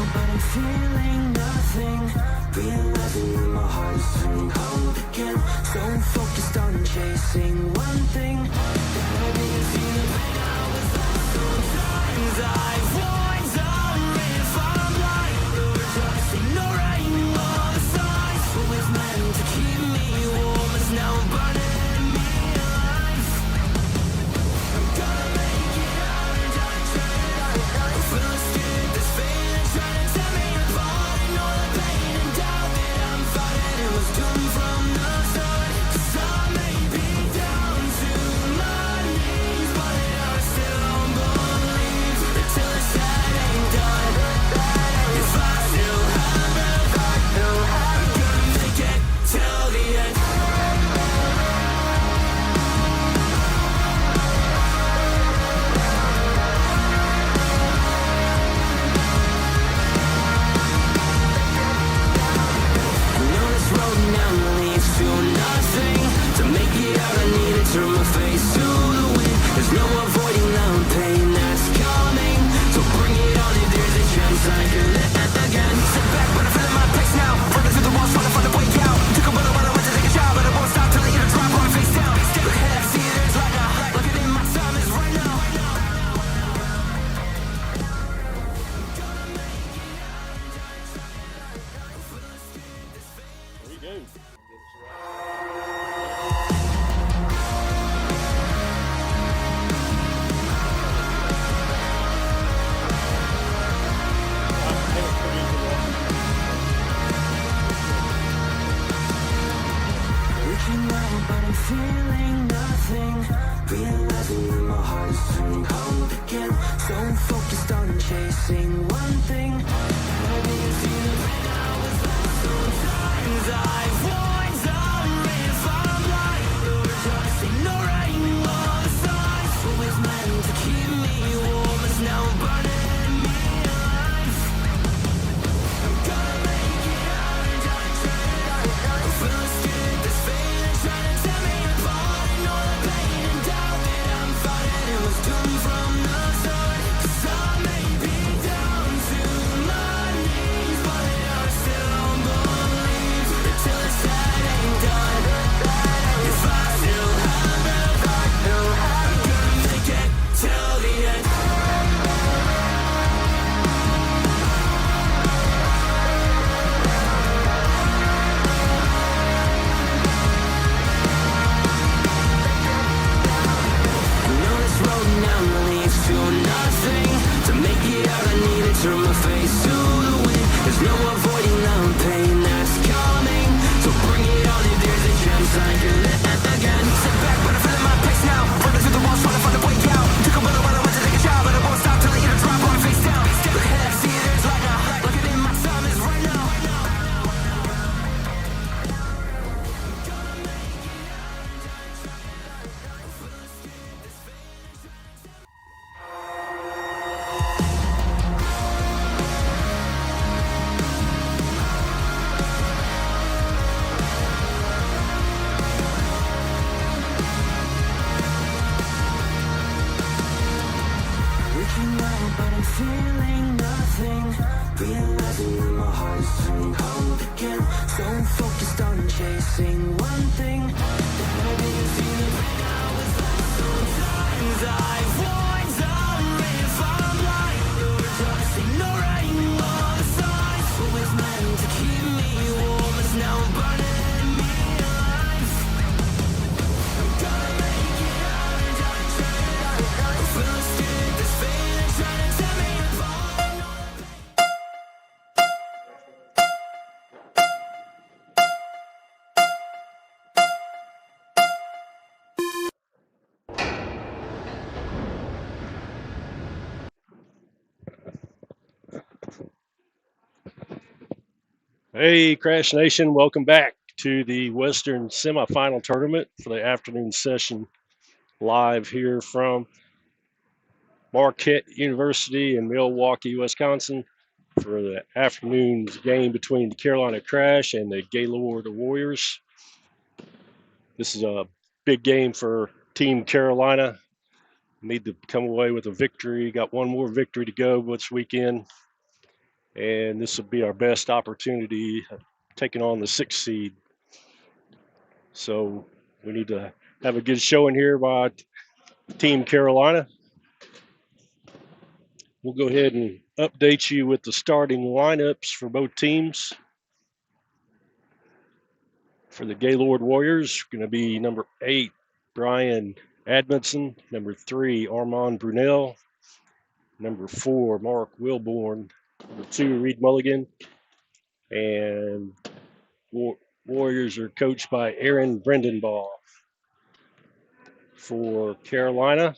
out, but I'm feeling nothing. Realizing that my heart's turning cold again. So focused on chasing one thing. Maybe you see the pain I was lost. Sometimes I wonder if I'm blind or just ignoring all the signs. What was meant to keep me warm is now burning me alive. I'm gonna make it out and I try. I feel scared, this feeling trying to tear me apart. And all the pain and doubt that I'm fighting, it was doomed from the start. 'Cause I may be down to my knees, but I still believe that till it's said ain't done. If I still have breath, I'm gonna make it till the end. I know this road now leads to nothing. To make it out, I need to turn my face to the wind. There's no avoiding the pain that's coming. So bring it on if there's a chance I can live again. Sit back, but I'm feeling my pace now. Running through the walls, trying to find a way out. Took a while, I went to take a job, but I won't stop till I hit a drop on my face down. Look ahead, I see there's light now. Looking in my time is right now. There you go. Reaching out, but I'm feeling nothing. Realizing that my heart's turning cold again. So focused on chasing one thing. Maybe you see the pain I was lost. Sometimes I wonder if I'm blind or just ignoring all the signs. What was meant to keep me warm is now burning me alive. I'm gonna make it out and I try. I feel scared, this feeling trying to tear me apart. And all the pain and doubt that I'm fighting, it was doomed from the start. 'Cause I may be down to my knees, but I still believe that till it's said ain't done. If I still have breath, I'm gonna make it till the end. I know this road now leads to nothing. To make it out, I need to turn my face to the wind. There's no avoiding the pain that's coming. So bring it on if there's a chance I can live again. Sit back, but I'm feeling my pace now. Running through the walls, trying to find a way out. Took a while, I went to take a job, but I won't stop till I hit a drop on my face down. Look ahead, I see there's light now. Looking in my time is right now. Reaching out, but I'm feeling nothing. Realizing that my heart's turning cold again. So focused on chasing one thing. Maybe you see the pain I was lost. Sometimes I wonder if I'm blind or just ignoring all the signs. What was meant to keep me warm is now burning me alive. I'm gonna make it out and I try. I feel scared, this feeling trying to tear me apart. Hey, Crash Nation, welcome back to the Western semifinal tournament for the afternoon session live here from Marquette University in Milwakee, Wisconsin for the afternoon's game between the Carolina Crash and the Gaylord Warriors. This is a big game for Team Carolina. Need to come away with a victory. Got one more victory to go this weekend. and this will be our best opportunity taking on the 6th seed. So we need to have a good showing here by Team Carolina. We'll go ahead and update you with the starting lineups for both teams. For the Gaylord Warriors, going to be number 8, Brian Admondson, number 3, Armand Brunel, number 4, Mark Wilborn, number 2, Reed Mulligan, and Warriors are coached by Aaron Brendenbaugh. For Carolina,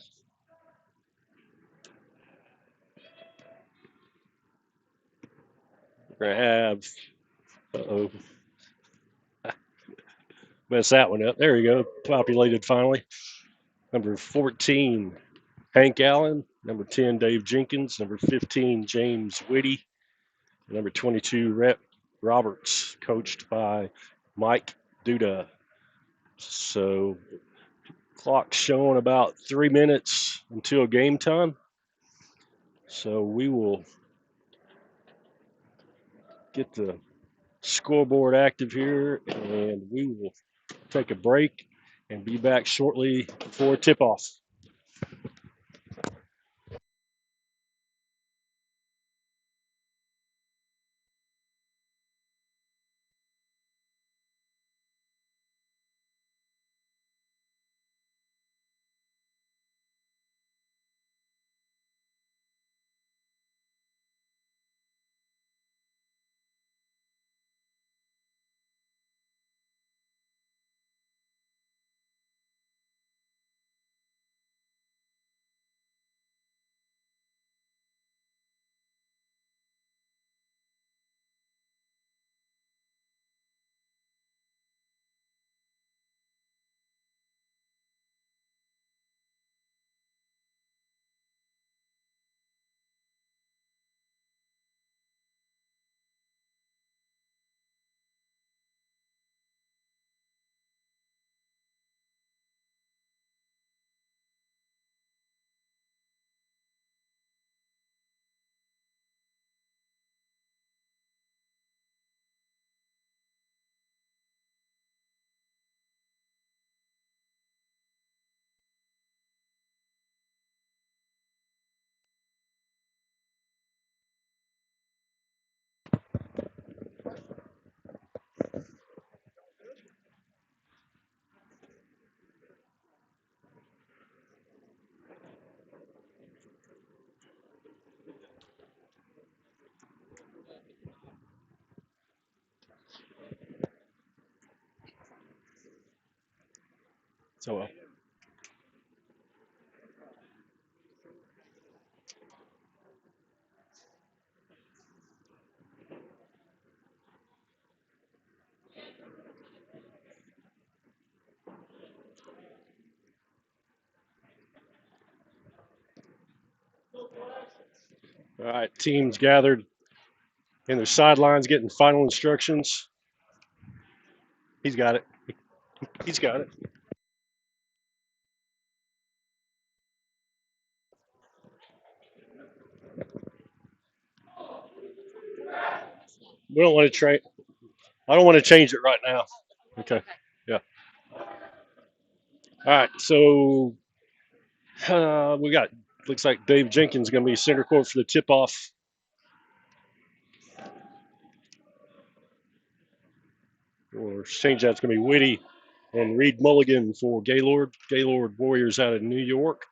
we're going to have, uh-oh, mess that one up. There we go, populated finally. Number 14, Hank Allen. Number 10, Dave Jenkins. Number 15, James Whitty. Number 22, Rhett Roberts, coached by Mike Duda. So, clock showing about 3 minutes until game time. So, we will get the scoreboard active here and we will take a break and be back shortly for tip-off. So, all right, teams gathered in their sidelines getting final instructions. He's got it. He's got it. We don't want to train. I don't want to change it right now. Okay. Yeah. All right. So we got, looks like Dave Jenkins going to be center court for the tip off. Or change that's going to be Whitty and Reed Mulligan for Gaylord. Gaylord Warriors out of New York.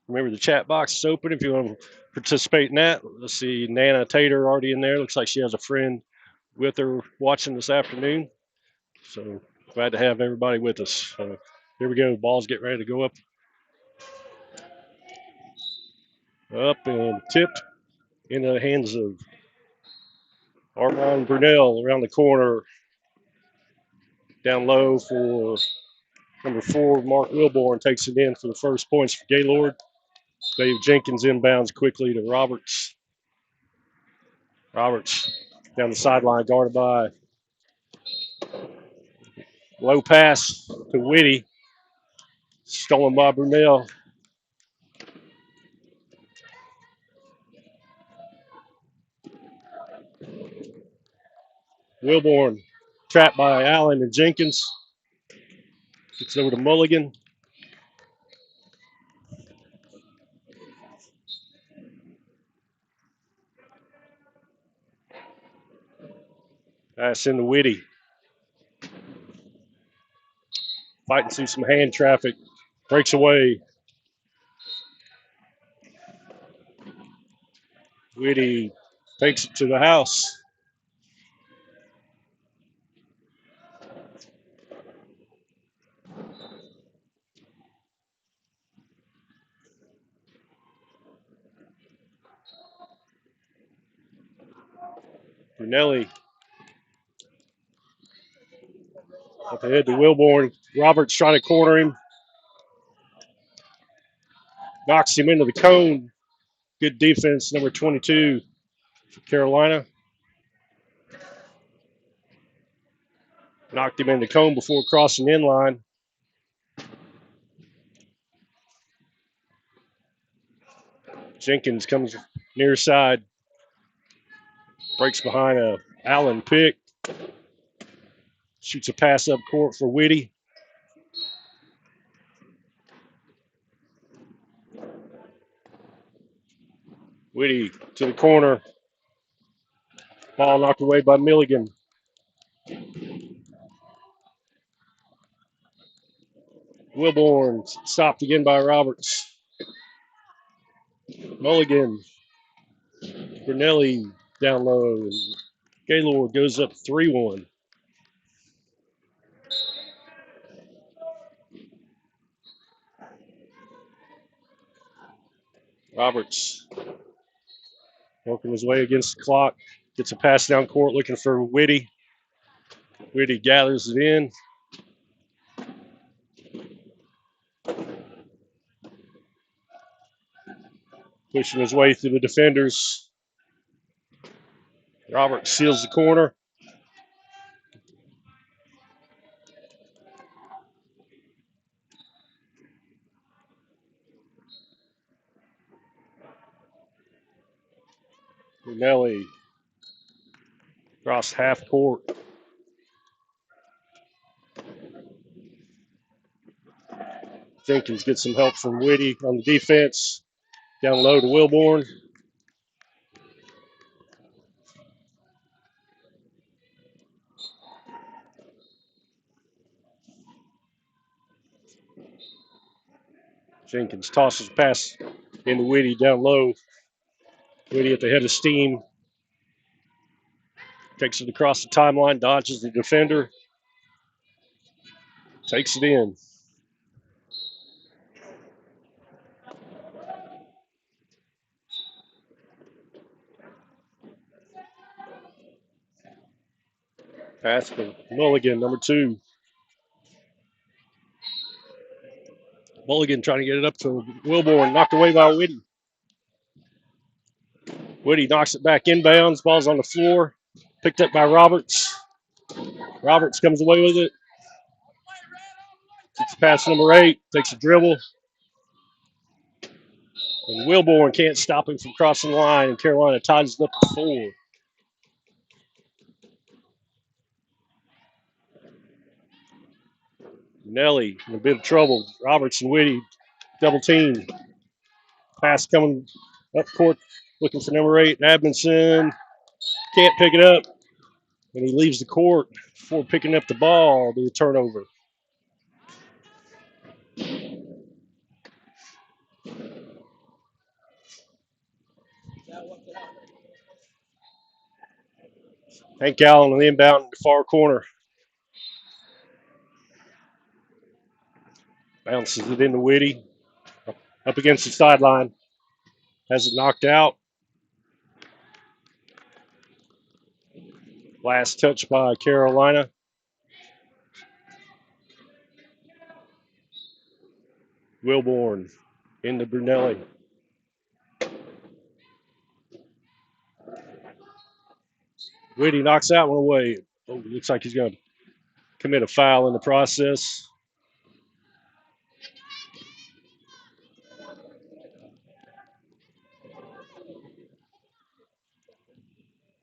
Remember, the chat box is open if you want to participate in that. Let's see, Nana Tater already in there. Looks like she has a friend with her watching this afternoon. So glad to have everybody with us. So here we go. Balls get ready to go up. Up and tipped in the hands of Armand Brunel around the corner. Down low for number 4, Mark Wilborn takes it in for the first points for Gaylord. Dave Jenkins inbounds quickly to Roberts. Roberts down the sideline, guarded by low pass to Whitty. Stolen by Brunel. Wilborn trapped by Allen and Jenkins. Gets over to Mulligan. Pass into Whitty. Fighting through some hand traffic. Breaks away. Whitty takes it to the house. Brunelli up ahead to Wilborn. Roberts trying to corner him. Knocks him into the cone. Good defense, number 22 for Carolina. Knocked him in the cone before crossing the inline. Jenkins comes near side. Breaks behind a Allen pick. Shoots a pass up court for Whitty. Whitty to the corner. Ball knocked away by Milligan. Wilborn stopped again by Roberts. Mulligan. Brunelli down low. Gaylord goes up 3-1. Roberts working his way against the clock. Gets a pass down court looking for Whitty. Whitty gathers it in. Pushing his way through the defenders. Roberts seals the corner. Brunelli across half court. Jenkins gets some help from Whitty on the defense. Down low to Wilborn. Jenkins tosses a pass into Whitty down low. Whitty at the head of steam. Takes it across the timeline, dodges the defender. Takes it in. Pass for Mulligan, number 2. Mulligan trying to get it up to Wilborn, knocked away by Whitty. Whitty knocks it back inbounds, ball's on the floor, picked up by Roberts. Roberts comes away with it. Gets pass number 8, takes a dribble. And Wilborn can't stop him from crossing the line, and Carolina ties it up to 4. Nelly in a bit of trouble. Roberts and Whitty double team. Pass coming up court, looking for number 8, Admonson. Can't pick it up, and he leaves the court before picking up the ball. The turnover. Hank Allen on the inbound in the far corner. Bounces it into Whitty. Up against the sideline. Has it knocked out. Last touch by Carolina. Wilborn into Brunelli. Whitty knocks that one away. Oh, looks like he's going to commit a foul in the process.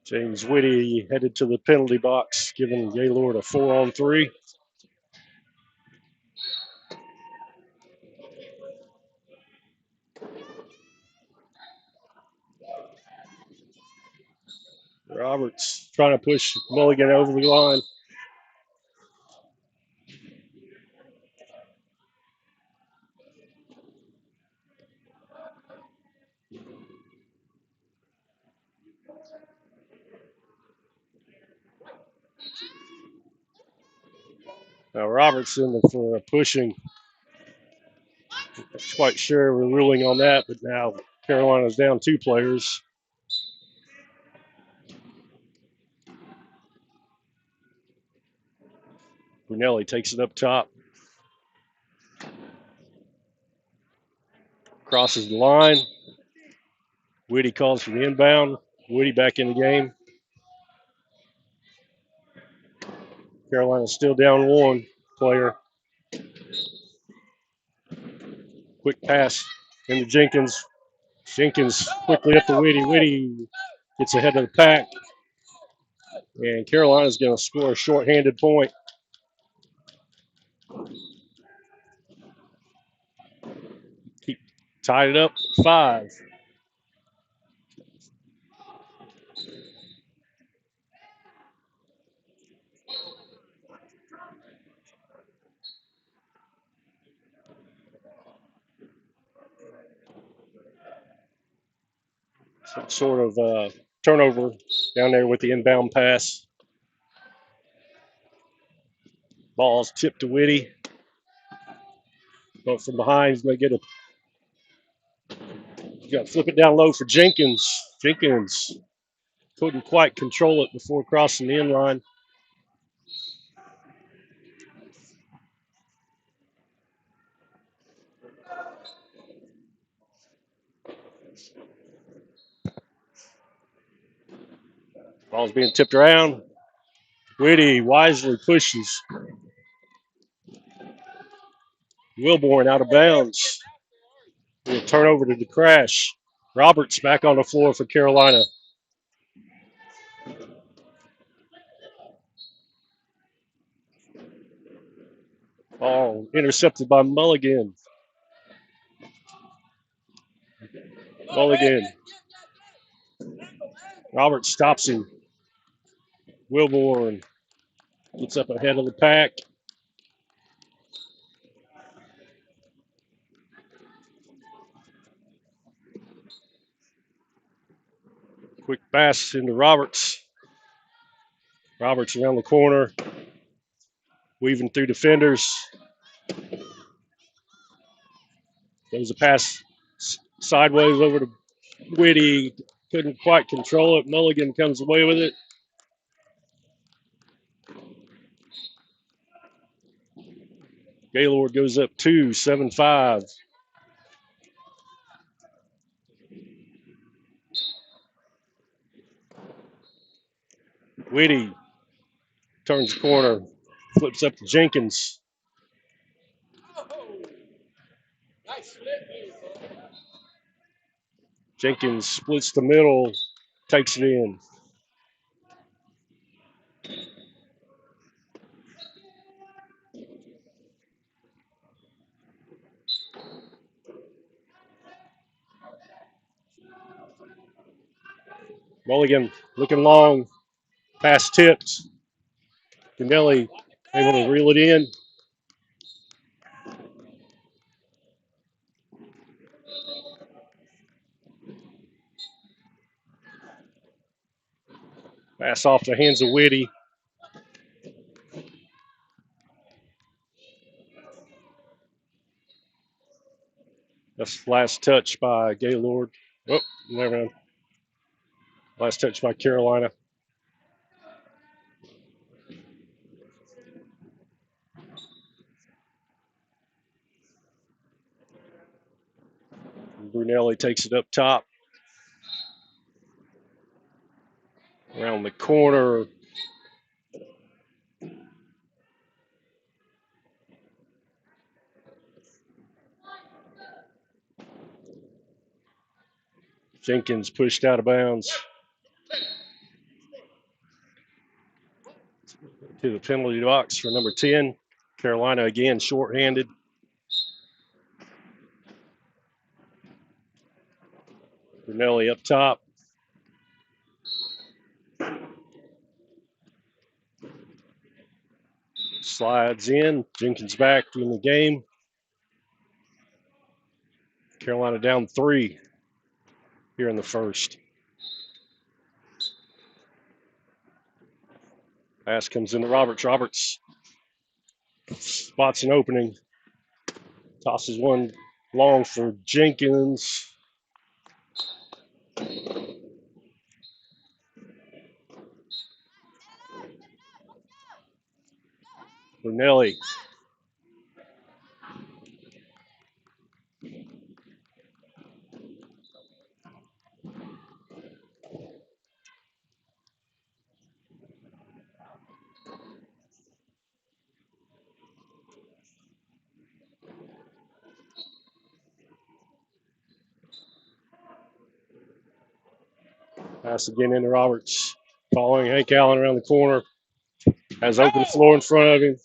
James Whitty headed to the penalty box, giving Gaylord a 4-on-3. Roberts trying to push Mulligan over the line. Now Robertson for pushing. Not quite sure we're ruling on that, but now Carolina's down 2 players. Brunelli takes it up top. Crosses the line. Whitty calls for the inbound. Whitty back in the game. Carolina's still down 1 player. Quick pass into Jenkins. Jenkins quickly up to Whitty. Whitty gets ahead of the pack. And Carolina's going to score a shorthanded point. Keep tied it up 5. Some sort of turnover down there with the inbound pass. Ball's tipped to Whitty. But from behind, he's going to get you got to flip it down low for Jenkins. Jenkins couldn't quite control it before crossing the end line. Ball's being tipped around. Whitty wisely pushes. Wilborn out of bounds. We'll turn over to the crash. Roberts back on the floor for Carolina. Ball intercepted by Mulligan. Mulligan. Roberts stops him. Wilborn gets up ahead of the pack. Quick pass into Roberts. Roberts around the corner, weaving through defenders. There's a pass sideways over to Whitty. Couldn't quite control it. Mulligan comes away with it. Gaylord goes up 2, 7-5. Whitty turns the corner, flips up to Jenkins. Jenkins splits the middle, takes it in. Mulligan looking long, pass tipped. Ganelli able to reel it in. Pass off the hands of Whitty. That's last touch by Gaylord. Oh, never mind. Last touch by Carolina. Brunelli takes it up top. Around the corner. Jenkins pushed out of bounds to the penalty box for number 10. Carolina again shorthanded. Brunelli up top. Slides in. Jenkins back in the game. Carolina down 3 here in the first. Pass comes into Roberts. Roberts spots an opening. Tosses one long for Jenkins. Brunelli. Pass again into Roberts. Following Hank Allen around the corner. Has open floor in front of him.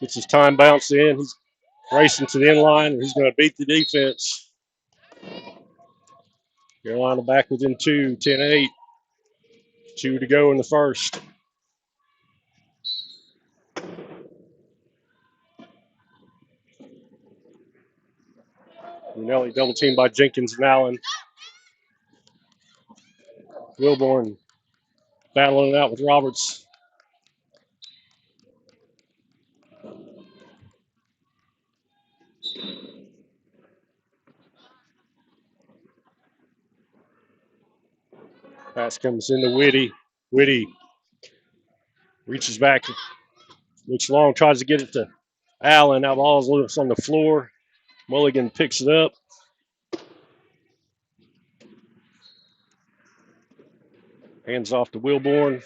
Gets his time bounced in. He's racing to the end line, and he's going to beat the defense. Carolina back within 2, 10-8. 2 to go in the first. Brunelli double teamed by Jenkins and Allen. Wilborn battling it out with Roberts. Pass comes into Whitty. Whitty reaches back, looks long, tries to get it to Allen. That ball's loose on the floor. Mulligan picks it up. Hands off to Wilborn.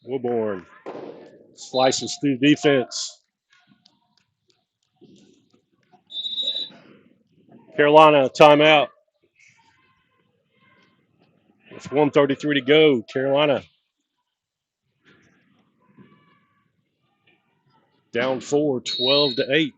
Wilborn slices through defense. Carolina timeout. With 1:33 to go. Carolina down 4, 12-8.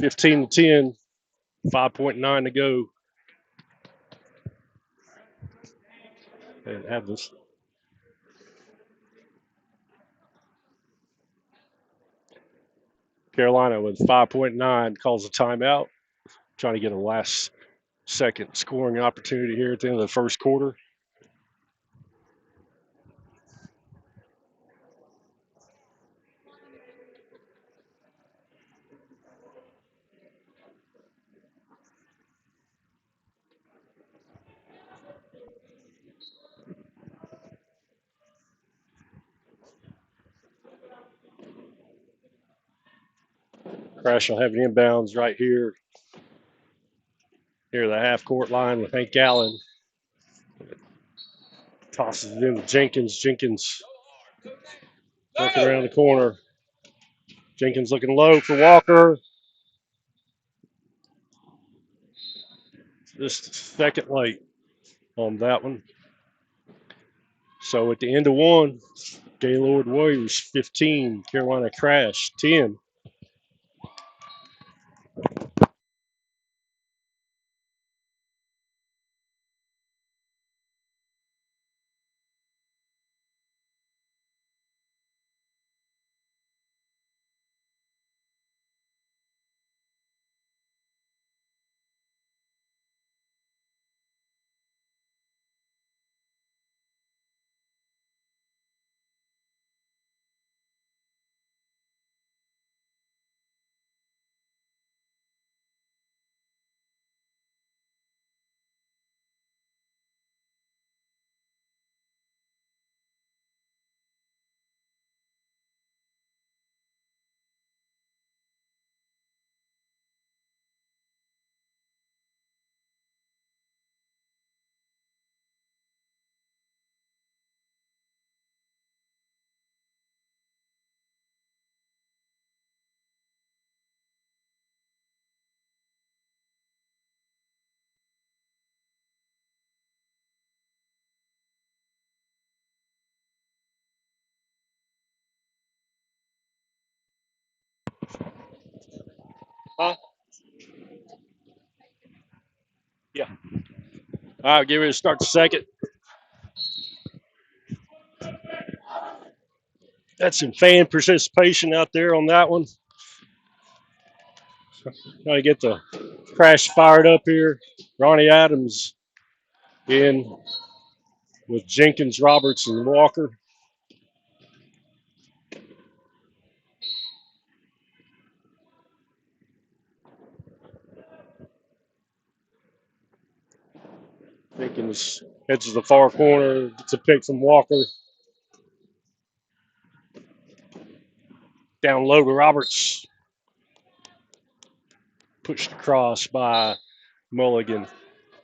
15-10, 5.9 to go. They have this. Carolina with 5.9 calls a timeout, trying to get a last second scoring opportunity here at the end of the first quarter. Crash will have an inbounds right here near the half court line with Hank Allen. Tosses it into Jenkins. Jenkins working around the corner. Jenkins looking low for Walker. Just second late on that one. So at the end of one, Gaylord Warriors 15, Carolina Crash 10. Huh? Yeah. All right, get ready to start the second. That's some fan participation out there on that one. Trying to get the Crash fired up here. Ronnie Adams in with Jenkins, Roberts, and Walker. Jenkins heads to the far corner, gets a pick from Walker. Down low to Roberts. Pushed across by Mulligan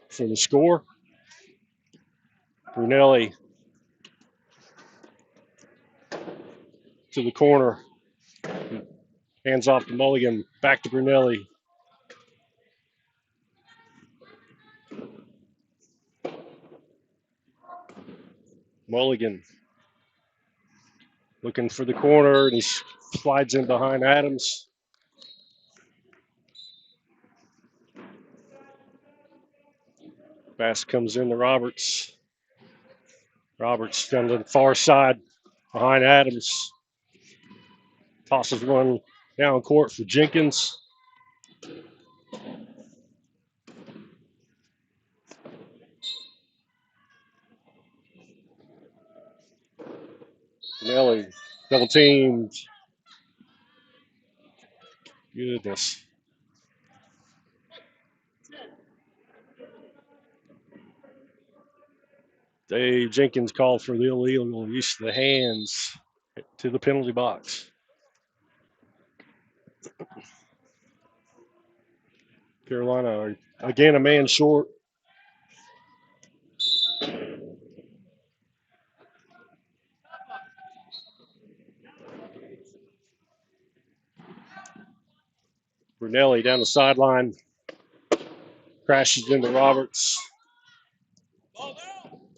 for the score. Brunelli to the corner. Hands off to Mulligan. Back to Brunelli. Mulligan looking for the corner, and he slides in behind Adams. Pass comes in to Roberts. Roberts down to the far side behind Adams. Tosses one down court for Jenkins. Nelly double teamed. Goodness. Dave Jenkins called for the illegal use of the hands to the penalty box. Carolina again a man short. Brunelli down the sideline. Crashes into Roberts.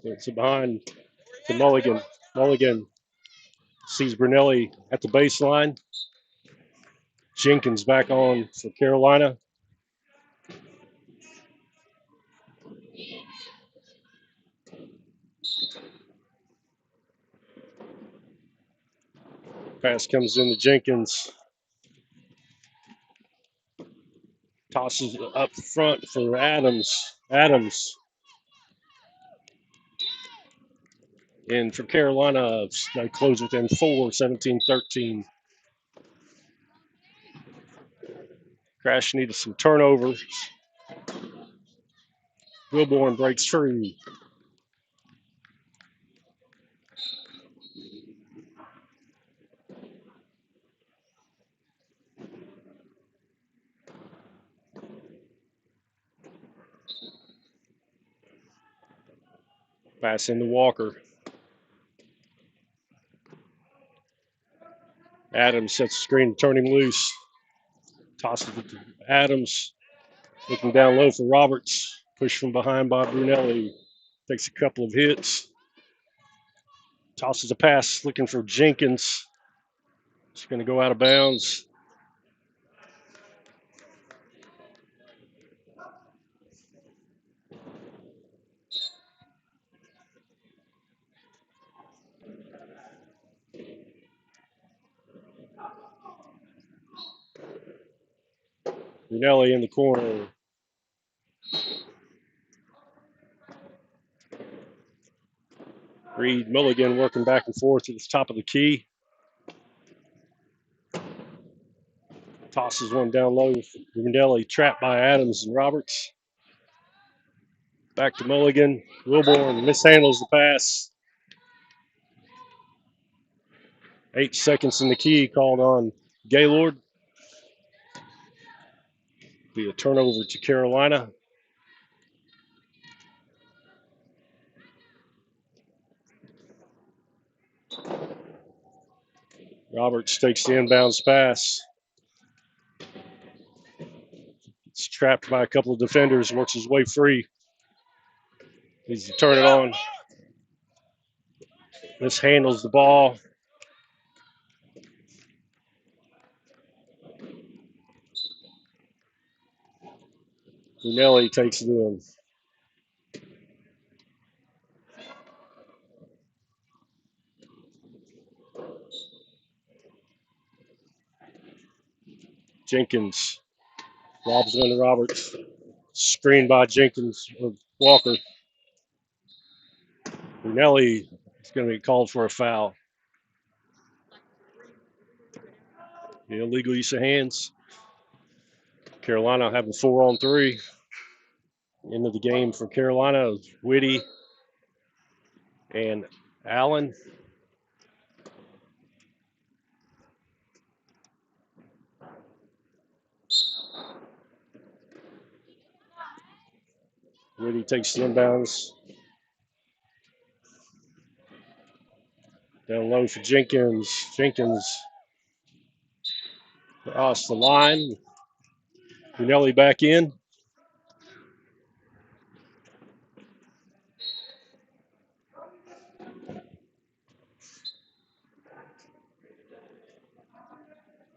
It's behind to Mulligan. Mulligan sees Brunelli at the baseline. Jenkins back on for Carolina. Pass comes into Jenkins. Tosses it up front for Adams. Adams. And for Carolina, they close within 4, 17-13. Crash needed some turnovers. Wilborn breaks free. Pass into Walker. Adams sets the screen to turn him loose. Tosses it to Adams. Looking down low for Roberts. Push from behind by Brunelli. Takes a couple of hits. Tosses a pass looking for Jenkins. It's going to go out of bounds. Brunelli in the corner. Reed Mulligan working back and forth at the top of the key. Tosses one down low. Brunelli trapped by Adams and Roberts. Back to Mulligan. Wilborn mishandles the pass. 8 seconds in the key called on Gaylord. Be a turnover to Carolina. Roberts takes the inbounds pass. It's trapped by a couple of defenders, works his way free. Needs to turn it on. Mishandles the ball. Brunelli takes it in. Jenkins lobs one to Roberts. Screened by Jenkins or Walker. Brunelli is going to be called for a foul. The illegal use of hands. Carolina having 4-on-3. Into the game for Carolina. Whitty and Allen. Whitty takes the inbounds. Down low for Jenkins. Jenkins across the line. Brunelli back in.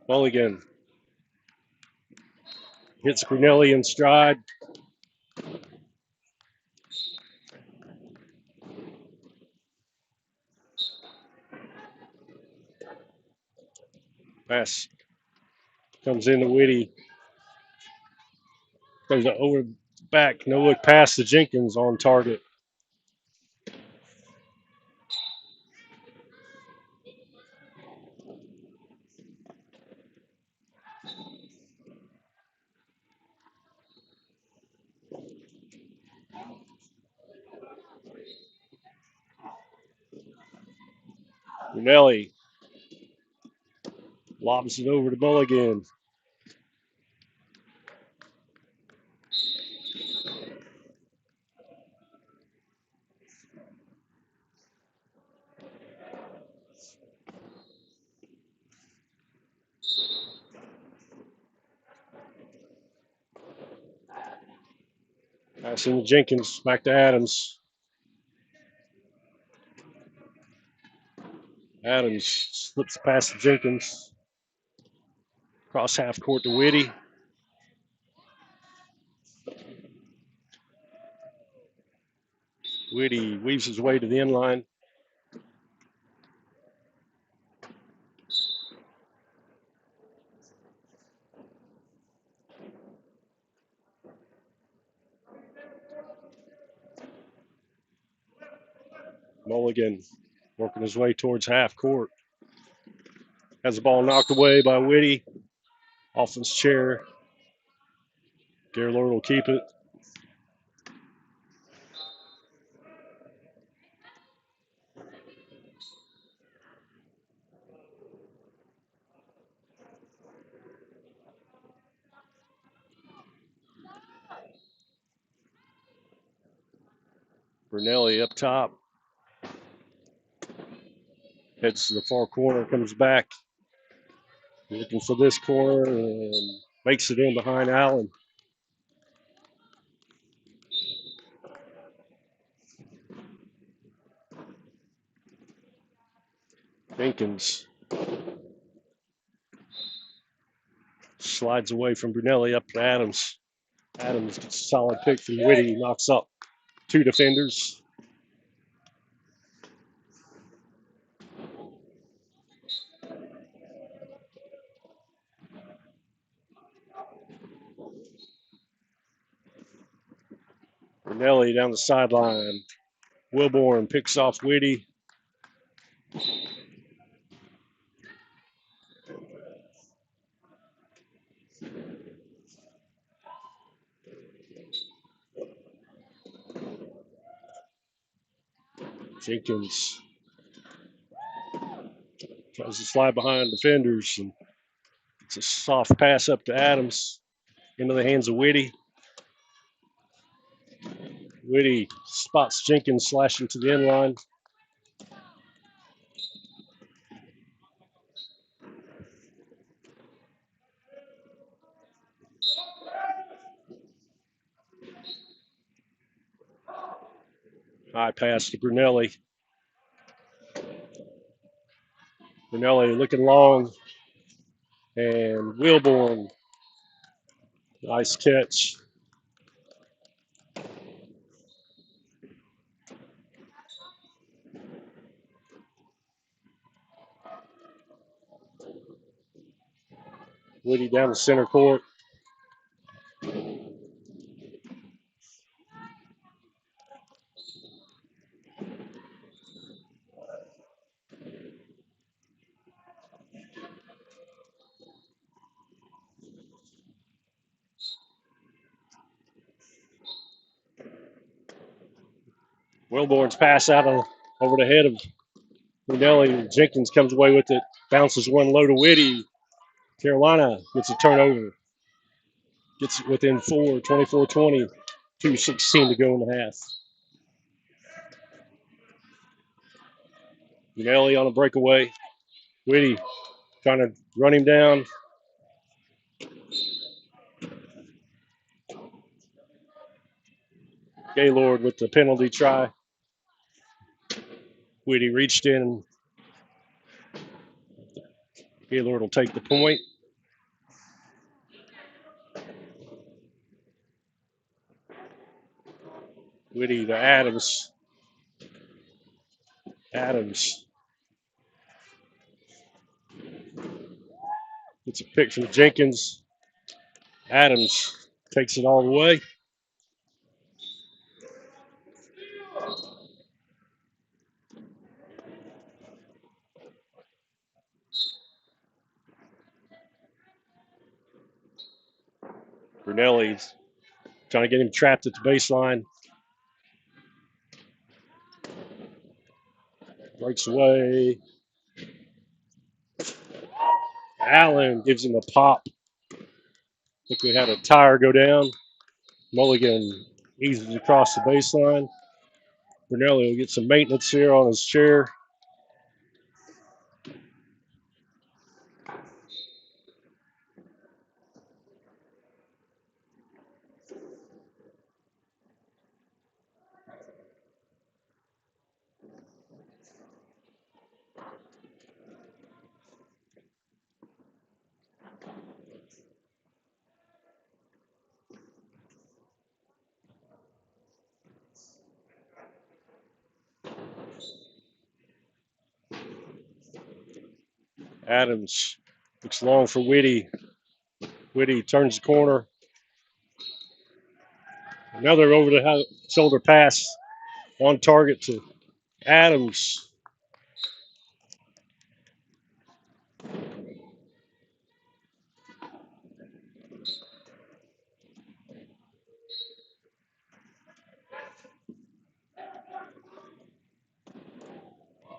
Mulligan hits Brunelli in stride. Pass comes into Whitty. Goes over back. No look pass to Jenkins on target. Brunelli lobs it over to Mulligan. Pass into Jenkins. Back to Adams. Adams slips past Jenkins. Cross half court to Whitty. Whitty weaves his way to the end line. Mulligan working his way towards half court. Has the ball knocked away by Whitty. Off his chair. Gaylord will keep it. Brunelli up top. Heads to the far corner, comes back. Looking for this corner and makes it in behind Allen. Jenkins slides away from Brunelli up to Adams. Adams gets a solid pick from Whitty, knocks up 2 defenders. Brunelli down the sideline. Wilborn picks off Whitty. Jenkins tries to slide behind defenders, and it's a soft pass up to Adams into the hands of Whitty. Whitty spots Jenkins slashing to the end line. High pass to Brunelli. Brunelli looking long. And Wilborn. Nice catch. Whitty down the center court. Wilborn's pass out over the head of Brunelli. Jenkins comes away with it. Bounces one low to Whitty. Carolina gets a turnover. Gets it within 4, 24-20. 2:16 to go in the half. Brunelli on a breakaway. Whitty trying to run him down. Gaylord with the penalty try. Whitty reached in. Gaylord will take the point. Whitty to Adams. Adams gets a pick from Jenkins. Adams takes it all the way. Brunelli's trying to get him trapped at the baseline. Breaks away. Allen gives him a pop. I think we had a tire go down. Mulligan eases across the baseline. Brunelli will get some maintenance here on his chair. Adams looks long for Whitty. Whitty turns the corner. Another over the shoulder pass on target to Adams.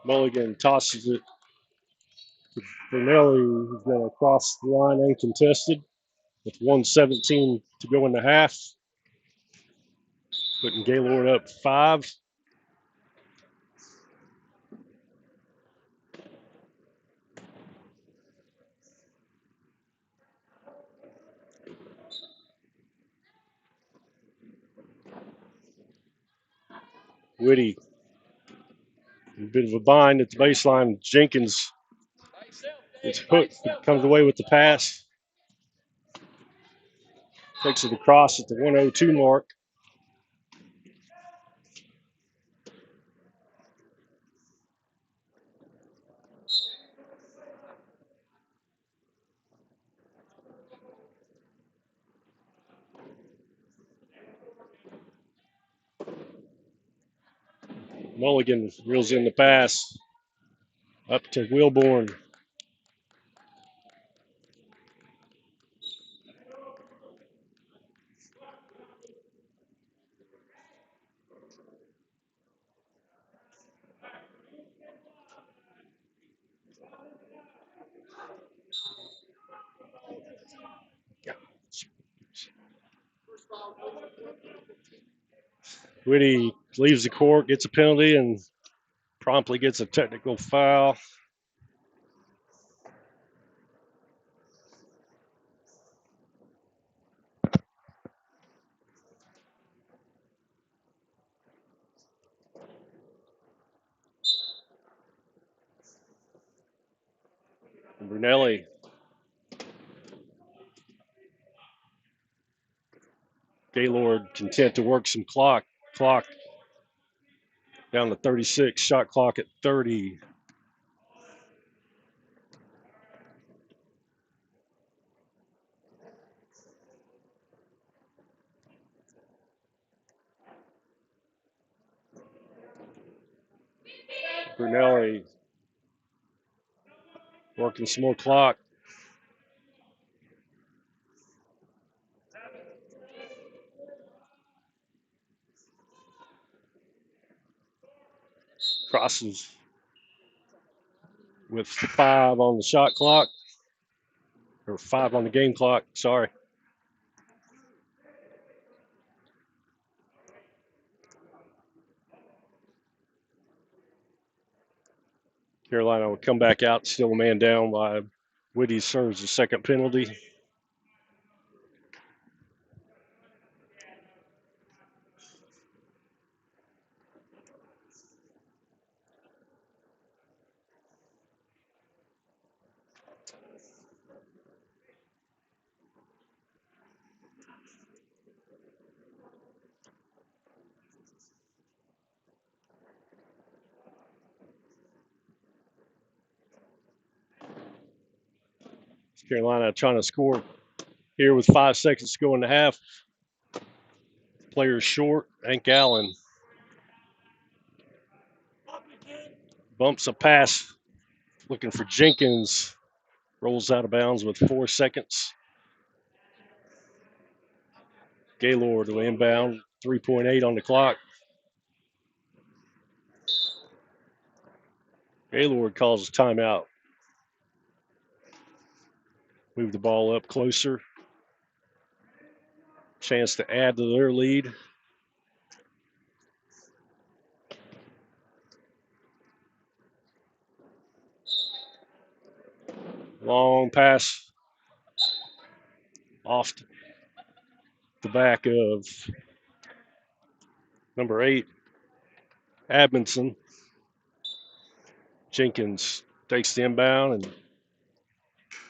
Mulligan tosses it to Brunelli, who's going to cross the line uncontested with 1:17 to go in the half. Putting Gaylord up 5. Whitty, a bit of a bind at the baseline. Jenkins, it's hooked, comes away with the pass. Takes it across at the 1:02 mark. Mulligan reels in the pass up to Wilborn. Whitty leaves the court, gets a penalty, and promptly gets a technical foul. Brunelli. Gaylord content to work some clock. Clock down to 36. Shot clock at 30. Brunelli working some more clock. Crosses with 5 on the shot clock. Or 5 on the game clock, sorry. Carolina will come back out, still a man down while Whitty serves the second penalty. Carolina trying to score here with 5 seconds to go in the half. Players short. Hank Allen bumps a pass, looking for Jenkins. Rolls out of bounds with 4 seconds. Gaylord will inbound, 3.8 on the clock. Gaylord calls a timeout. Move the ball up closer. Chance to add to their lead. Long pass off the back of number 8, Admonson. Jenkins takes the inbound, and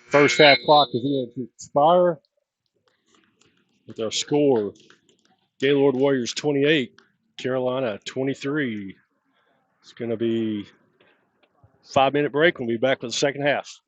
first half clock is going to expire with our score. Gaylord Warriors 28, Carolina 23. It's going to be 5-minute break. We'll be back with the second half.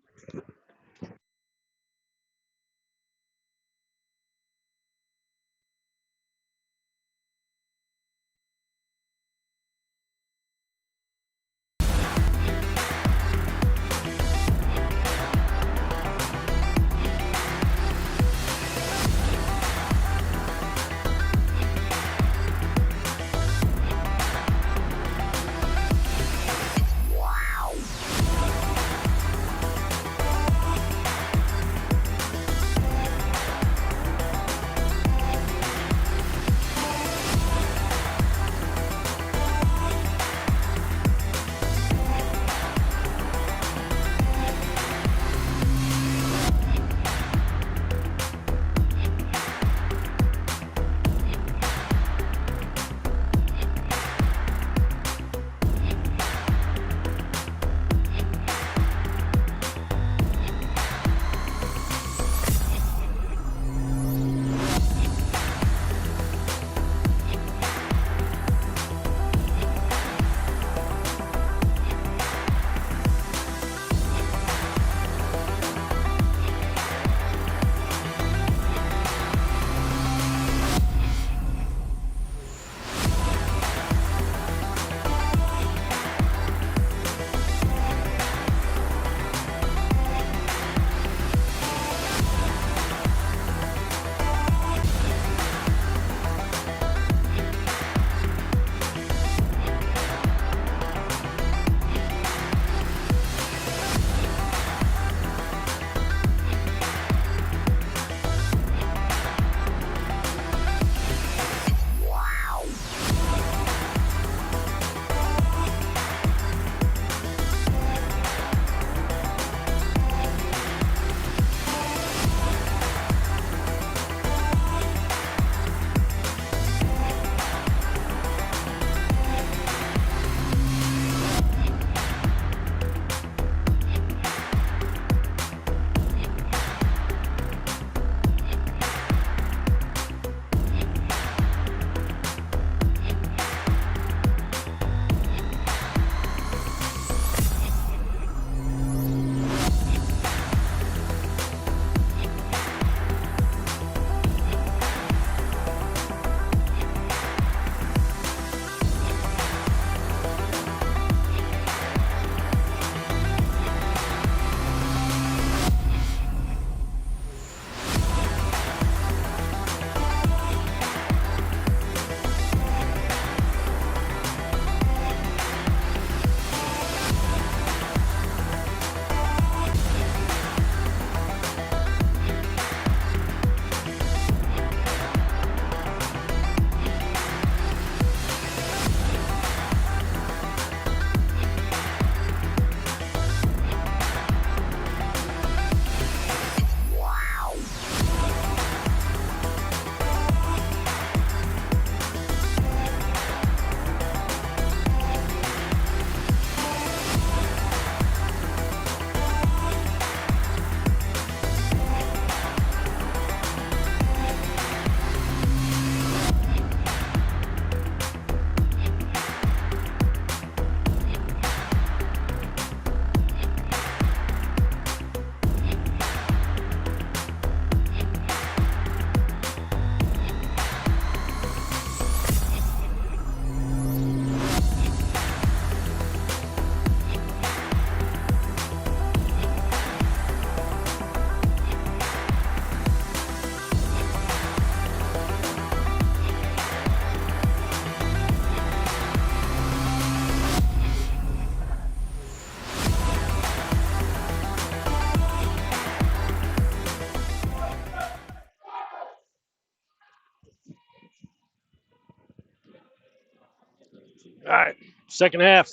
All right, second half.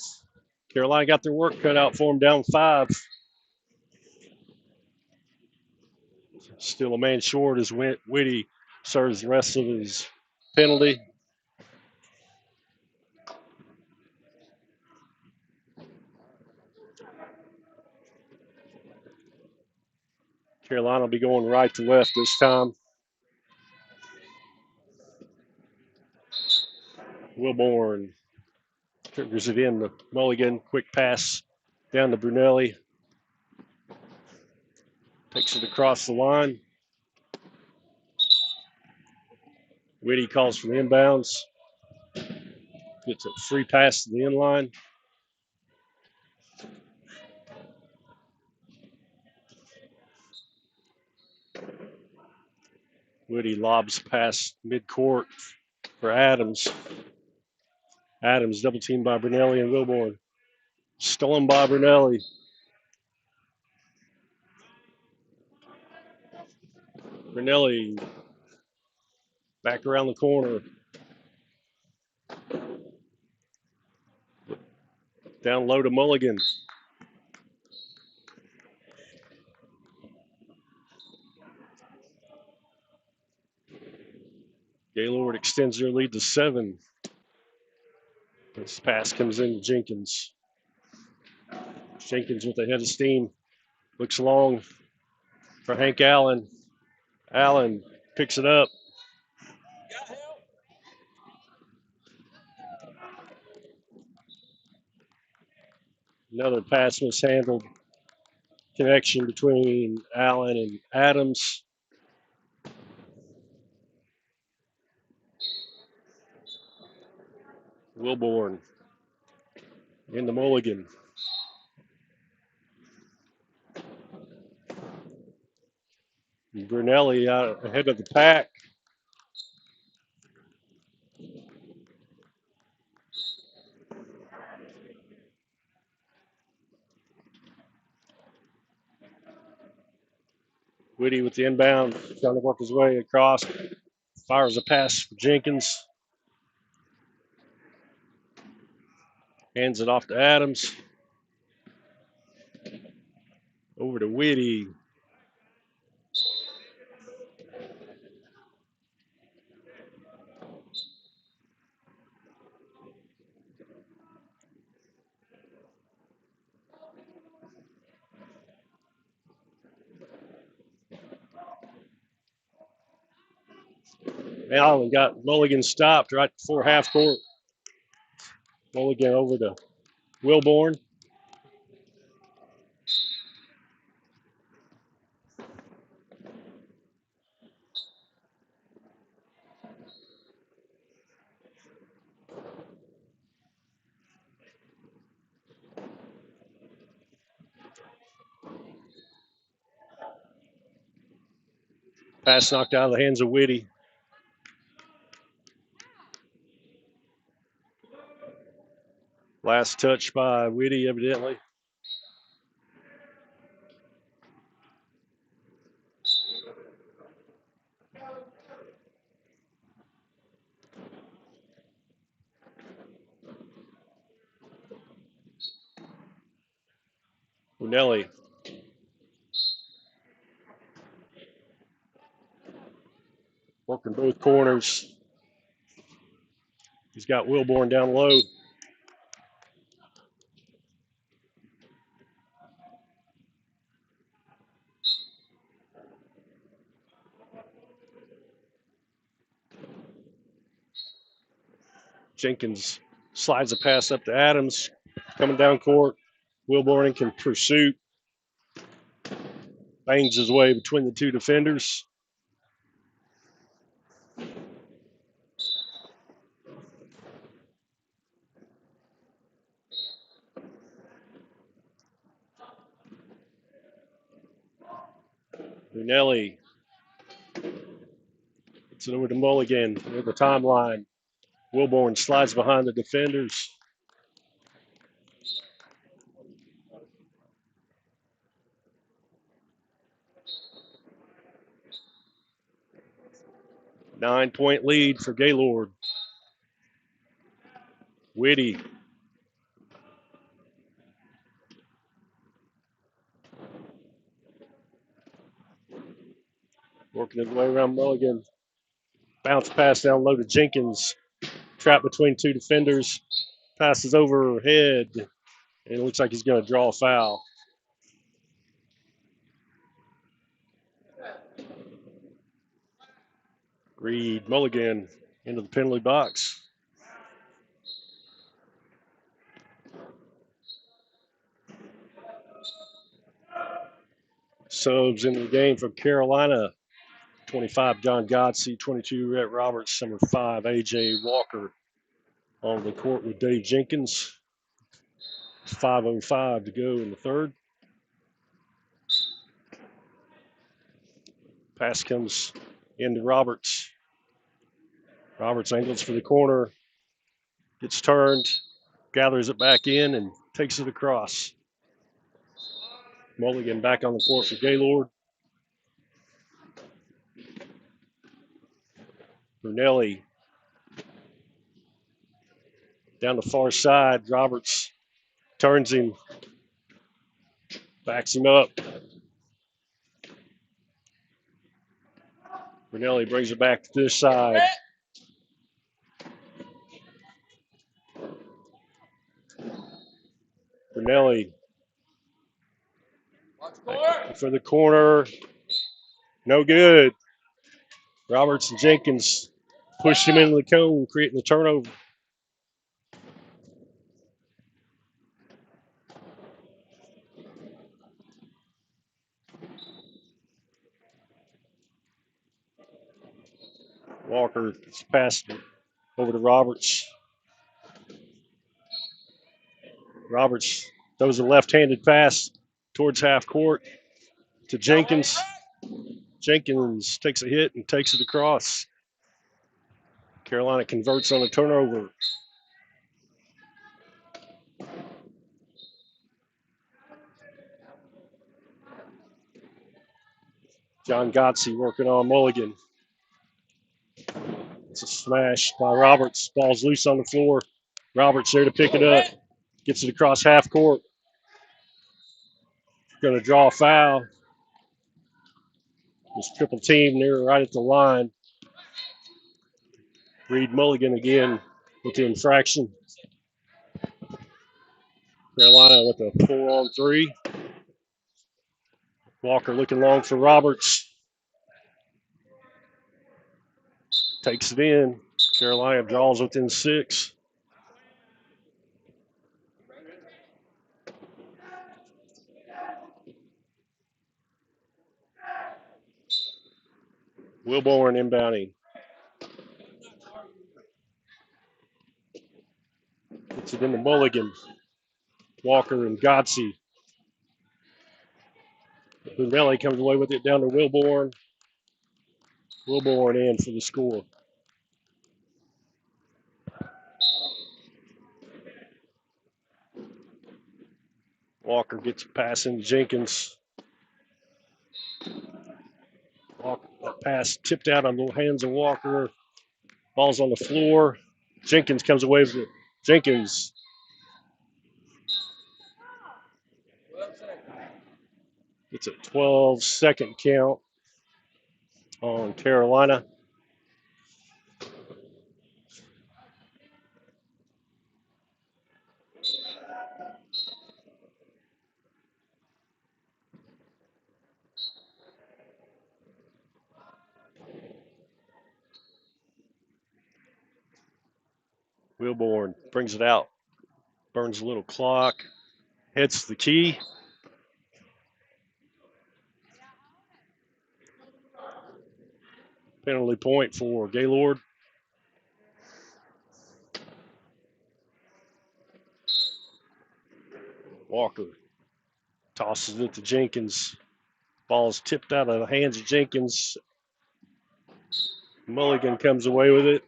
Carolina got their work cut out for them, down 5. Still a man short as Whitty serves the rest of his penalty. Carolina will be going right to left this time. Wilborn triggers it in to Mulligan. Quick pass down to Brunelli. Takes it across the line. Whitty calls for the inbounds. Gets a free pass to the inline. Whitty lobs past midcourt for Adams. Adams double teamed by Brunelli and Wilborn. Stolen by Brunelli. Brunelli back around the corner. Down low to Mulligan. Gaylord extends their lead to 7. This pass comes in to Jenkins. Jenkins with a head of steam. Looks long for Hank Allen. Allen picks it up. Another pass mishandled. Connection between Allen and Adams. Wilborn into Mulligan. Brunelli out ahead of the pack. Whitty with the inbound, trying to work his way across. Fires a pass for Jenkins. Hands it off to Adams. Over to Whitty. Allen got Mulligan stopped right before half court. Mulligan over to Wilborn. Pass knocked out of the hands of Whitty. Last touch by Whitty, evidently. Brunelli. Working both corners. He's got Wilborn down low. Jenkins slides a pass up to Adams. Coming down court. Wilborn in pursuit. Bangs his way between the two defenders. Brunelli gets it over to Mulligan near the timeline. Wilborn slides behind the defenders. Nine-point lead for Gaylord. Whitty. Working his way around Mulligan. Bounce pass down low to Jenkins. Trapped between two defenders. Passes overhead. And it looks like he's going to draw a foul. Reed Mulligan into the penalty box. Subs into the game for Carolina. 25, John Godsey. 22, Rhett Roberts. Number 5, A.J. Walker. On the court with Dave Jenkins. 5:05 to go in the third. Pass comes into Roberts. Roberts angles for the corner. Gets turned. Gathers it back in and takes it across. Mulligan back on the court for Gaylord. Brunelli down the far side. Roberts turns him. Backs him up. Brunelli brings it back to this side. Brunelli for the corner. No good. Roberts and Jenkins pushed him into the cone, creating the turnover. Walker passed over to Roberts. Roberts throws a left-handed pass towards half court to Jenkins. Jenkins takes a hit and takes it across. Carolina converts on a turnover. John Godsey working on Mulligan. It's a smash by Roberts. Ball's loose on the floor. Roberts there to pick it up. Gets it across half court. Going to draw a foul. This triple team there right at the line. Reed Mulligan again with the infraction. Carolina with a 4-on-3. Walker looking long for Roberts. Takes it in. Carolina draws within 6. Wilborn inbounding. Puts it into Mulligan. Walker and Godsey. Brunelli comes away with it down to Wilborn. Wilborn in for the score. Walker gets a pass into Jenkins. Walker, that pass tipped out on the hands of Walker. Ball's on the floor. Jenkins comes away with it. Jenkins. It's a 12-second count on Carolina. Wilborn brings it out. Burns a little clock. Hits the key. Penalty point for Gaylord. Walker tosses it to Jenkins. Ball's tipped out of the hands of Jenkins. Mulligan comes away with it.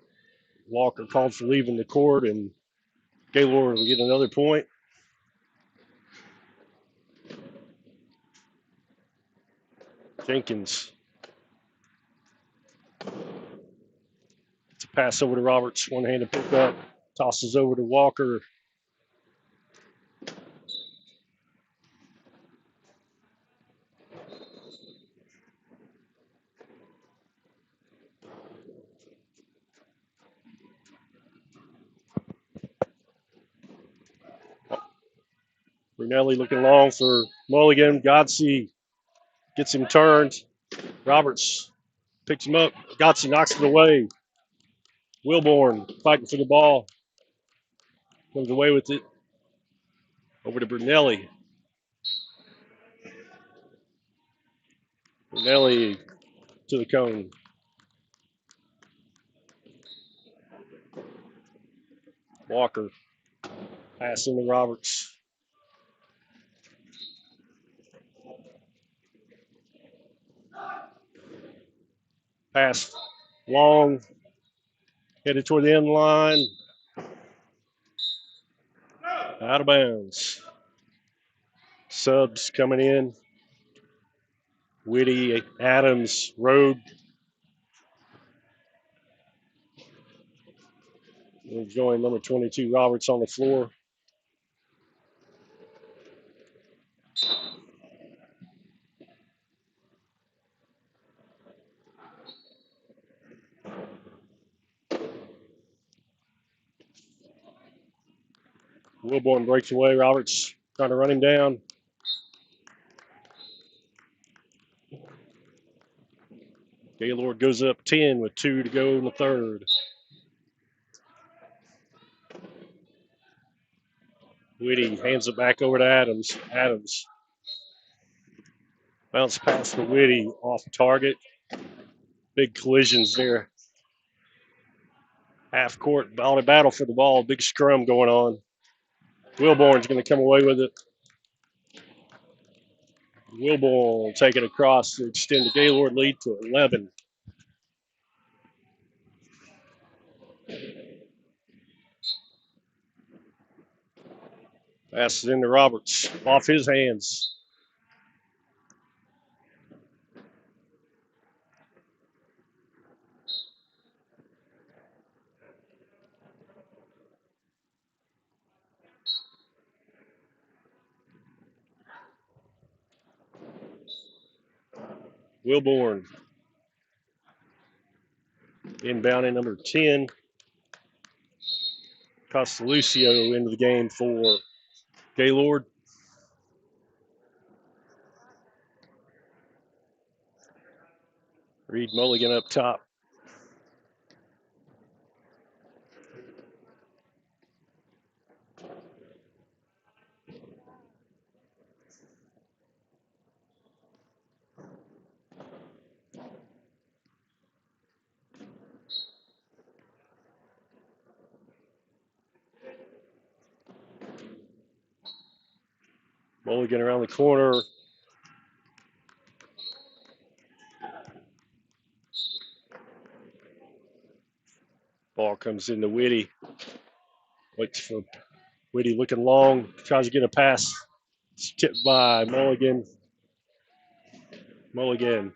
Walker called for leaving the court, and Gaylord will get another point. Jenkins. It's a pass over to Roberts. One-handed pickup. Tosses over to Walker. Brunelli looking long for Mulligan. Godsey gets him turned. Roberts picks him up. Godsey knocks it away. Wilborn fighting for the ball. Comes away with it. Over to Brunelli. Brunelli to the cone. Walker. Pass into Roberts. Pass long. Headed toward the end line. Out of bounds. Subs coming in. Whitty, Adams, Rode. We'll join number 22, Roberts, on the floor. Wilborn breaks away. Roberts trying to run him down. Gaylord goes up 10 with 2 to go in the third. Whitty hands it back over to Adams. Adams bounce pass to Whitty off target. Big collisions there. Half court battle for the ball. Big scrum going on. Wilborn's going to come away with it. Wilborn will take it across to extend the Gaylord lead to 11. Passes into Roberts. Off his hands. Wilborn. Inbounding number 10. Costalucio into the game for Gaylord. Reed Mulligan up top. Mulligan around the corner. Ball comes into Whitty. Waits for Whitty looking long. Tries to get a pass. It's tipped by Mulligan. Mulligan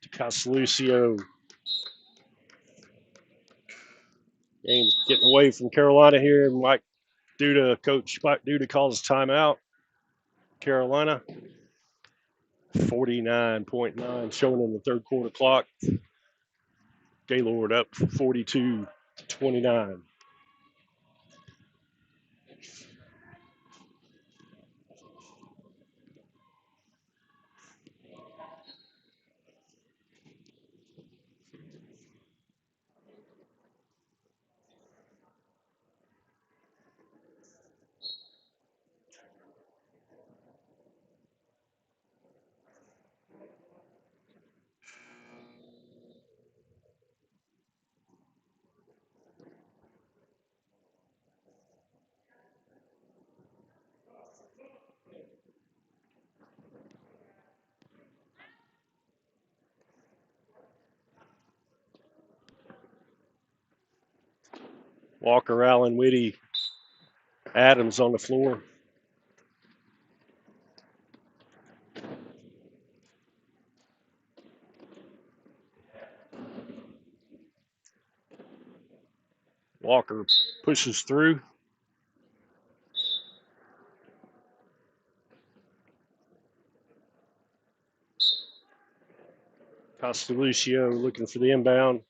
to Costalucio. Game's getting away from Carolina here. Coach Mike Duda calls timeout. Carolina. 49.9 showing in the third quarter clock. Gaylord up 42-29. Walker, Allen, Whitty, Adams on the floor. Walker pushes through. Costalucio looking for the inbound.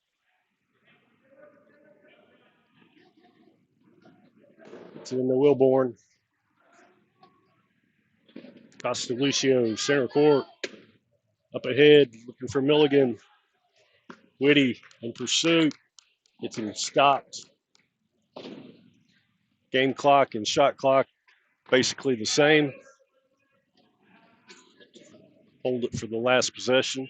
It's in the Wilborn. Costalucio, center court. Up ahead, looking for Milligan. Whitty in pursuit. Gets him stopped. Game clock and shot clock basically the same. Hold it for the last possession.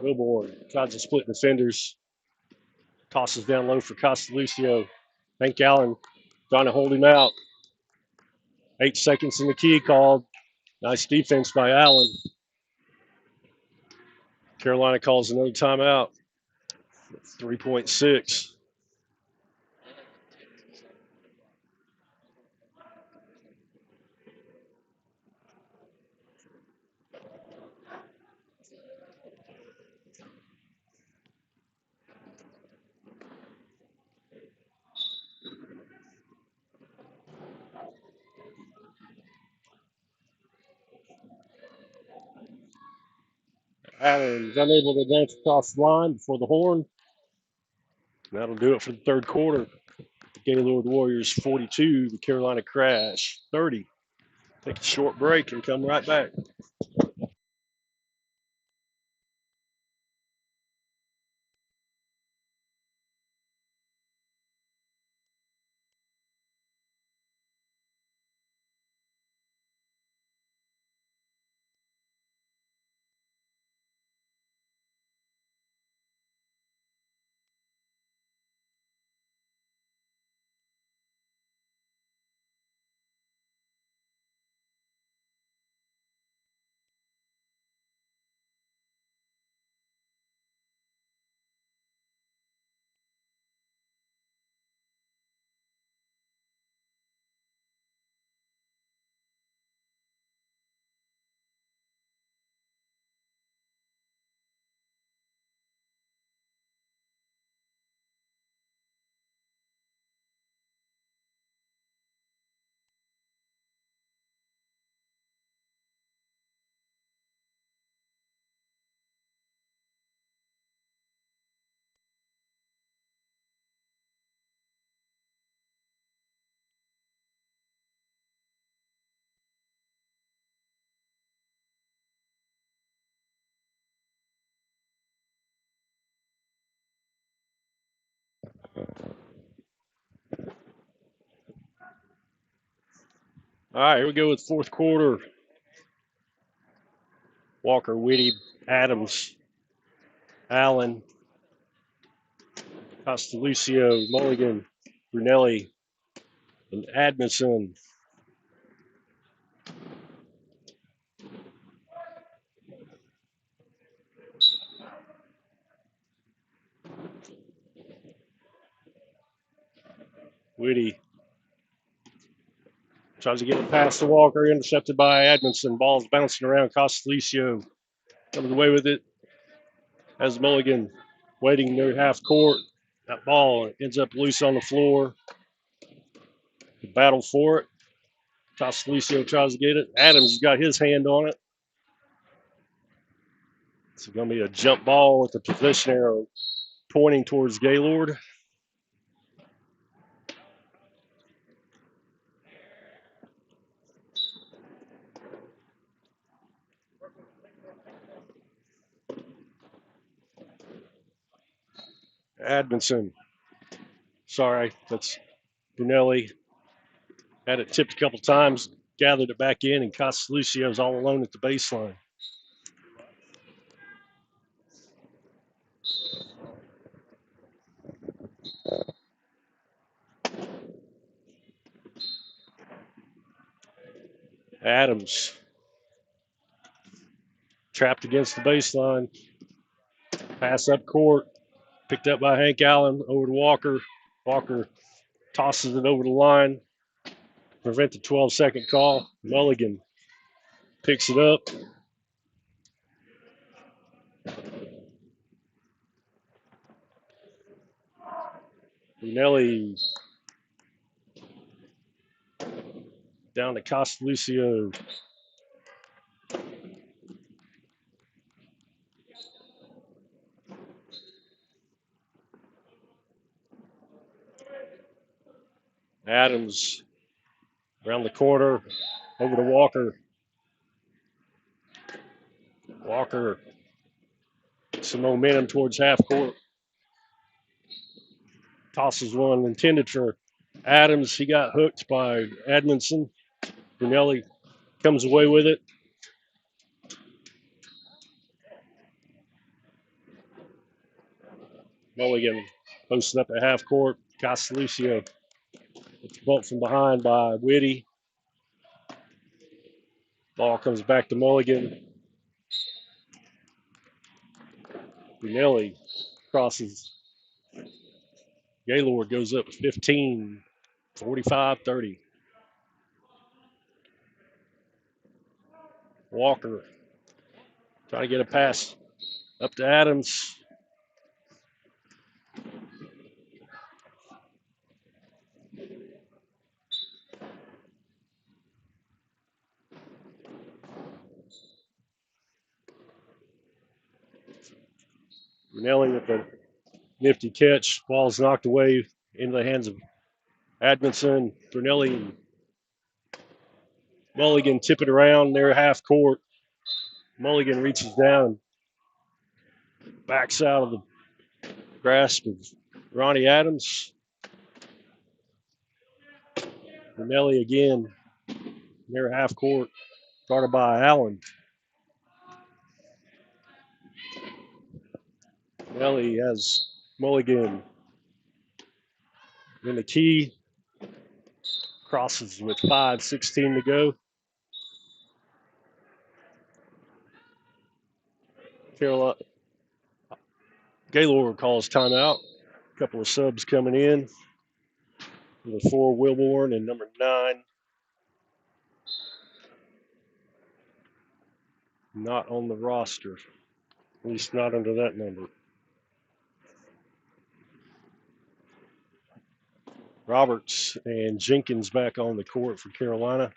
Wilborn tries to split defenders. Tosses down low for Costalucio. Hank Allen trying to hold him out. 8 seconds in the key called. Nice defense by Allen. Carolina calls another timeout. 3.6. Allen is unable to advance across the line before the horn. That'll do it for the third quarter. The Gaylord Warriors 42, the Carolina Crash 30. Take a short break and come right back. All right, here we go with fourth quarter. Walker, Whitty, Adams, Allen, Costalucio, Mulligan, Brunelli, and Admison. Whitty tries to get it past the Walker, intercepted by Admison. Ball's bouncing around. Costalucio coming away with it as Mulligan waiting near half court. That ball ends up loose on the floor. The battle for it. Costalucio tries to get it. Adams has got his hand on it. It's going to be a jump ball with the position arrow pointing towards Gaylord. Admison. Sorry, that's Brunelli. Had it tipped a couple times, gathered it back in, and Costalucio's all alone at the baseline. Adams trapped against the baseline. Pass up court. Picked up by Hank Allen over to Walker. Walker tosses it over the line. Prevent the 12-second call. Mulligan picks it up. Brunelli down to Costalucio. Adams around the corner, over to Walker. Walker, some momentum towards half court. Tosses one intended for Adams. He got hooked by Edmondson. Brunelli comes away with it. Mulligan posting up at half court. Costalucio. It's bumped from behind by Whitty. Ball comes back to Mulligan. Brunelli crosses. Gaylord goes up 15, 45-30. Walker trying to get a pass up to Adams. Brunelli with the nifty catch. Ball's knocked away into the hands of Edmondson. Brunelli and Mulligan tip it around near half court. Mulligan reaches down, backs out of the grasp of Ronnie Adams. Brunelli again near half court, guarded by Allen. Brunelli has Mulligan in the key. Crosses with 5:16 to go. Carolina Gaylord calls timeout. A couple of subs coming in. Number 4, Wilborn, and number 9, not on the roster. At least not under that number. Roberts and Jenkins back on the court for Carolina.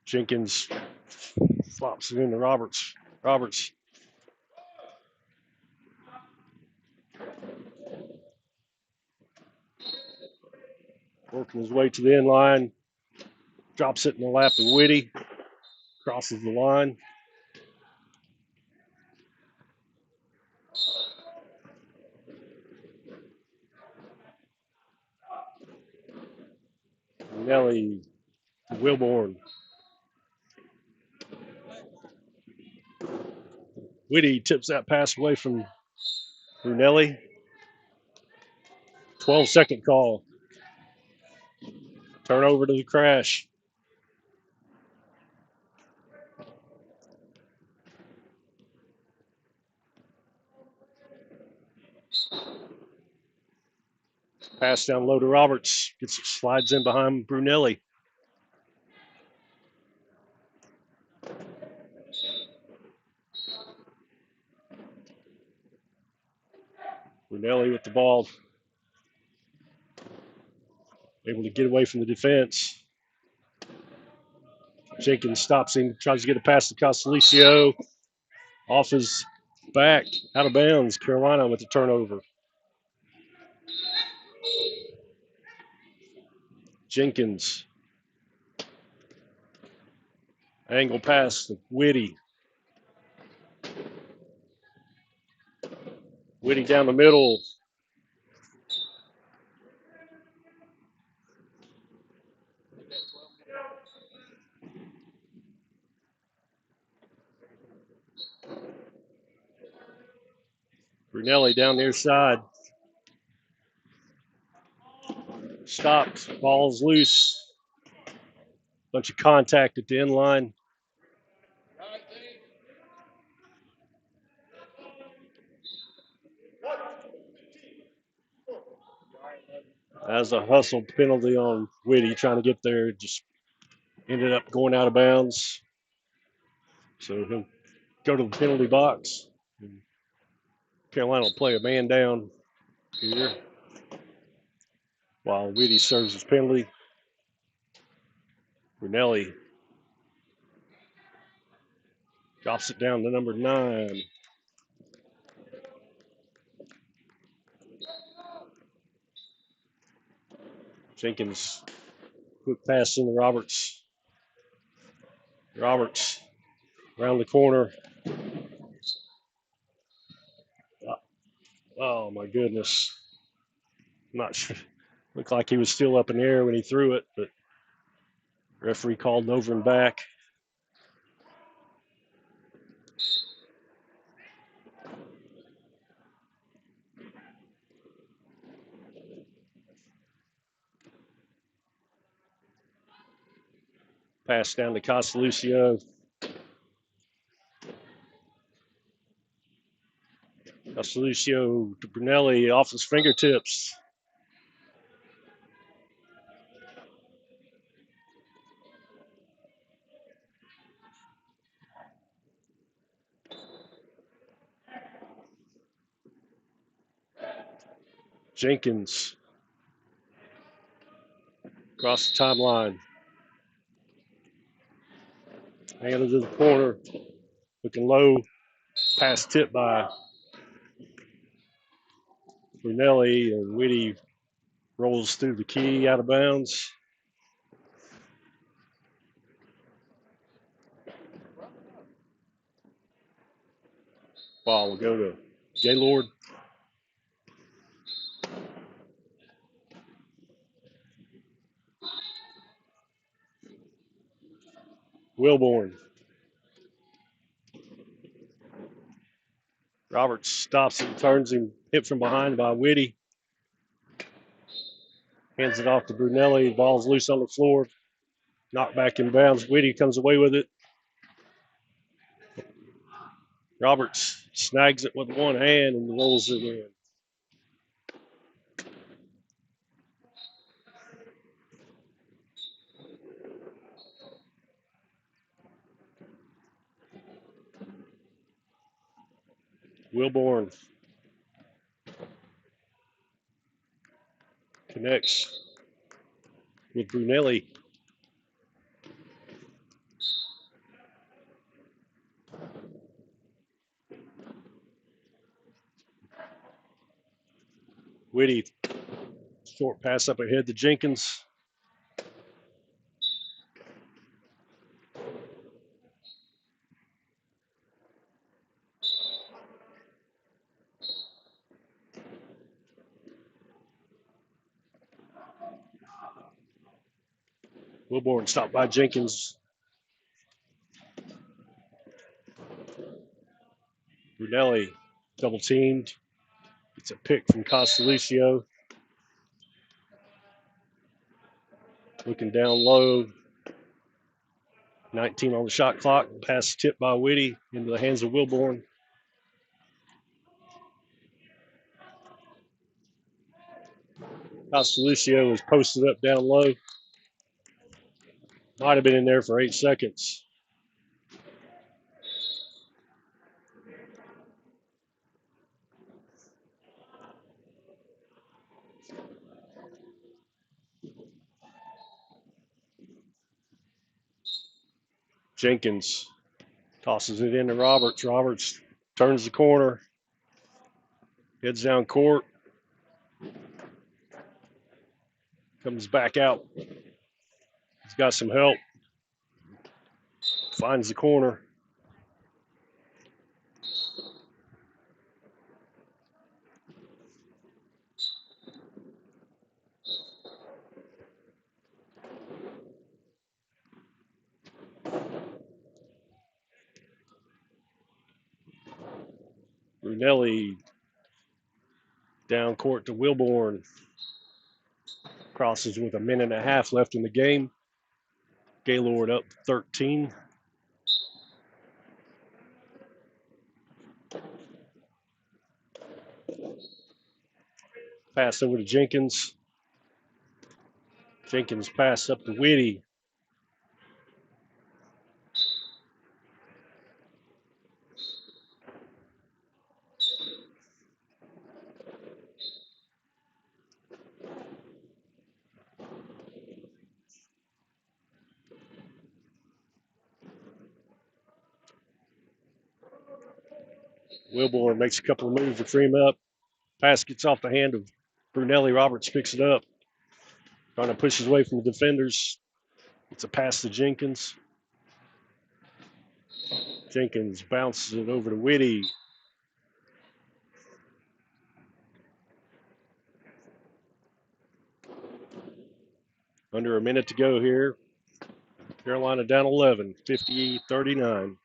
Jenkins flops it into Roberts. Roberts working his way to the end line. Drops it in the lap of Whitty. Crosses the line. Nelly Wilborn. Whitty tips that pass away from Brunelli. 12-second call. Turnover to the Crash. Pass down low to Roberts. Slides in behind Brunelli. Brunelli with the ball. Able to get away from the defense. Jenkins stops him, tries to get a pass to Costalucio. Off his back, out of bounds. Carolina with the turnover. Jenkins. Angle pass to Whitty. Whitty down the middle. Brunelli down near side. Stopped. Ball's loose. Bunch of contact at the end line. As a hustle penalty on Whitty trying to get there, just ended up going out of bounds. So he'll go to the penalty box. And Carolina will play a man down here while Whitty serves his penalty. Brunelli drops it down to number 9. Jenkins, quick pass into Roberts. Roberts around the corner. Oh my goodness. Not sure. Looked like he was still up in the air when he threw it, but referee called over and back. Pass down to Costalucio. Costalucio to Brunelli off his fingertips. Jenkins across the timeline. Handed to the corner. Looking low. Pass tipped by Brunelli, and Whitty rolls through the key out of bounds. Ball will go to Gaylord. Wilborn. Roberts stops and turns him, hit from behind by Whitty. Hands it off to Brunelli. Ball's loose on the floor. Knocked back in bounds. Whitty comes away with it. Roberts snags it with one hand and rolls it in. Wilborn connects with Brunelli. Whitty, short pass up ahead to Jenkins. Wilborn stopped by Jenkins. Brunelli double teamed. It's a pick from Costalucio. Looking down low. 19 on the shot clock. Pass tipped by Whitty into the hands of Wilborn. Costalucio was posted up down low. Might have been in there for 8 seconds. Jenkins tosses it into Roberts. Roberts turns the corner. Heads down court. Comes back out. He's got some help. Finds the corner. Brunelli down court to Wilborn. Crosses with a minute and a half left in the game. Gaylord up 13. Pass over to Jenkins. Jenkins pass up to Whitty. Wilborn makes a couple of moves to free him up. Pass gets off the hand of Brunelli. Roberts picks it up. Trying to push his way from the defenders. It's a pass to Jenkins. Jenkins bounces it over to Whitty. Under a minute to go here. Carolina down 11, 50-39.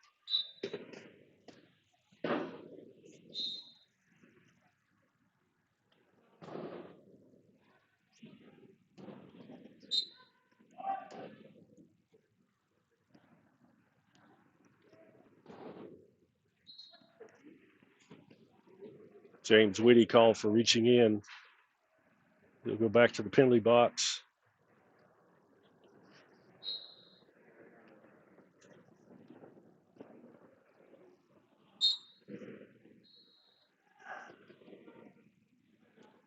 James Whitty called for reaching in. He'll go back to the penalty box.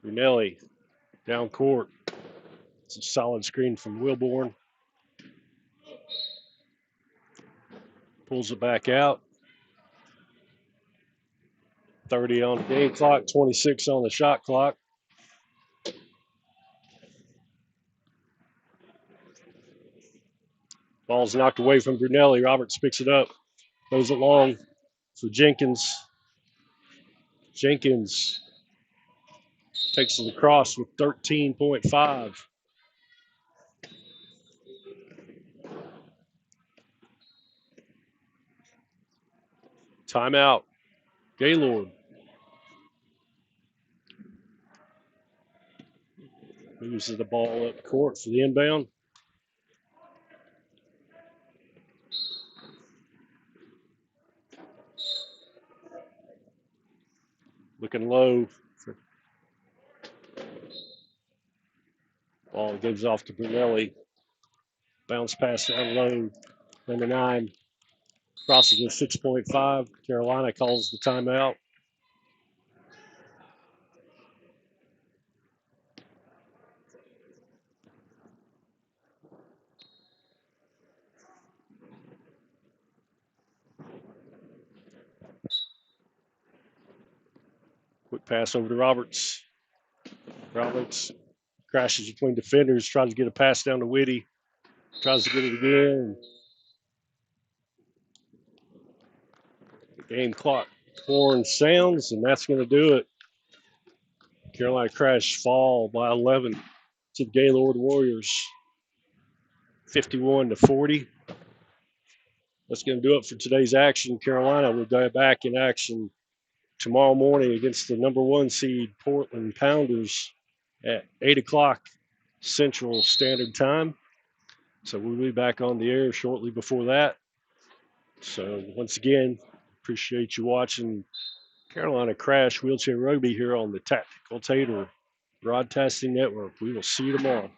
Brunelli down court. It's a solid screen from Wilborn. Pulls it back out. 30 on the game clock, 26 on the shot clock. Ball's knocked away from Brunelli. Roberts picks it up. Goes it long for Jenkins. Jenkins takes it across with 13.5. Timeout. Gaylord moves the ball up court for the inbound. Looking low. Ball gives off to Brunelli. Bounce pass down low. Number 9 crosses with 6.5. Carolina calls the timeout. Quick pass over to Roberts. Roberts crashes between defenders, tries to get a pass down to Whitty. Tries to get it again. The game clock horn sounds, and that's going to do it. Carolina Crash fall by 11 to the Gaylord Warriors, 51-40. That's going to do it for today's action. Carolina will go back in action tomorrow morning against the number 1 seed Portland Pounders at 8 o'clock Central Standard Time. So we'll be back on the air shortly before that. So once again, appreciate you watching Carolina Crash Wheelchair Rugby here on the Tactical Tater Broadcasting Network. We will see you tomorrow.